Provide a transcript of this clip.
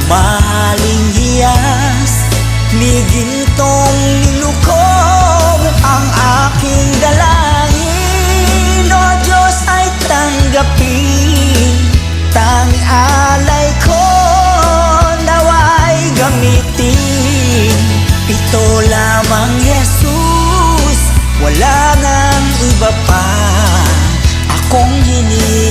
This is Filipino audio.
maling hiyas ni gintong nilukob ang aking dalangin. O Diyos ay tanggapin, tanging alay ko naway gamitin. Ito lamang Jesus, wala nang iba pa akong hinihingi.